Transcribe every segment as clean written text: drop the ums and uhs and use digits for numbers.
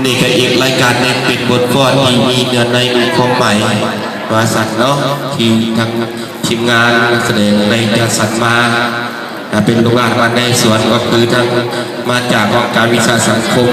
นี่ก็อีกรายการในปิดบทก้อนที่มีเนื้อในมีความหมายมาสัตว์เนาะที่ทางทีมงานนักแสดงในจัดสรรมาเป็นลูกหลานมาในสวนก็คือทั้งมาจากองค์การวิชาสังคม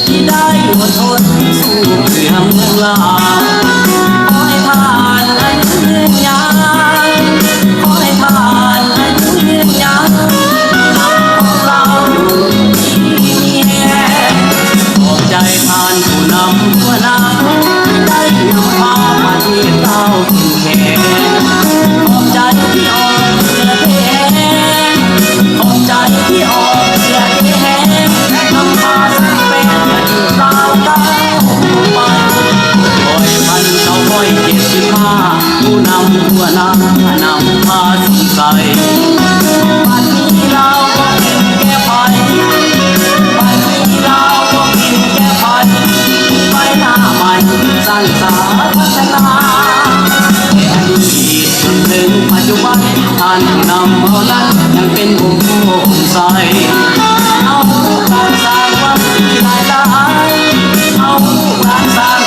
ที่ได้อดทนสู้เพื่อเมืองลาขอให้ผ่านอายุยืนยาวขอให้ผ่านอายุยืนยาวของเราอยู่ที่นี่แห่ขอบใจท่านผู้นำหัวหน้าได้นำพาประเทศเราขึ้นแข่งขอบใจที่ออกเสื้อแดงขอบใจที่ออกเสื้อแดงนำพาเราเก้าไปคอยพันเก้าคอย75ผู้นำหัวหน้านำพาสู่ไกลบัดนี้เราก็กินแก้ไขบัดนี้เราก็กินแก้ไขไปหน้าใหม่สร้างสรรค์พัฒนาแค่อดีตจนถึงปัจจุบันท่านนำเอานั้นยังเป็นผู้ใส่เอาการสร้างความดีหลายเอาการสร้าง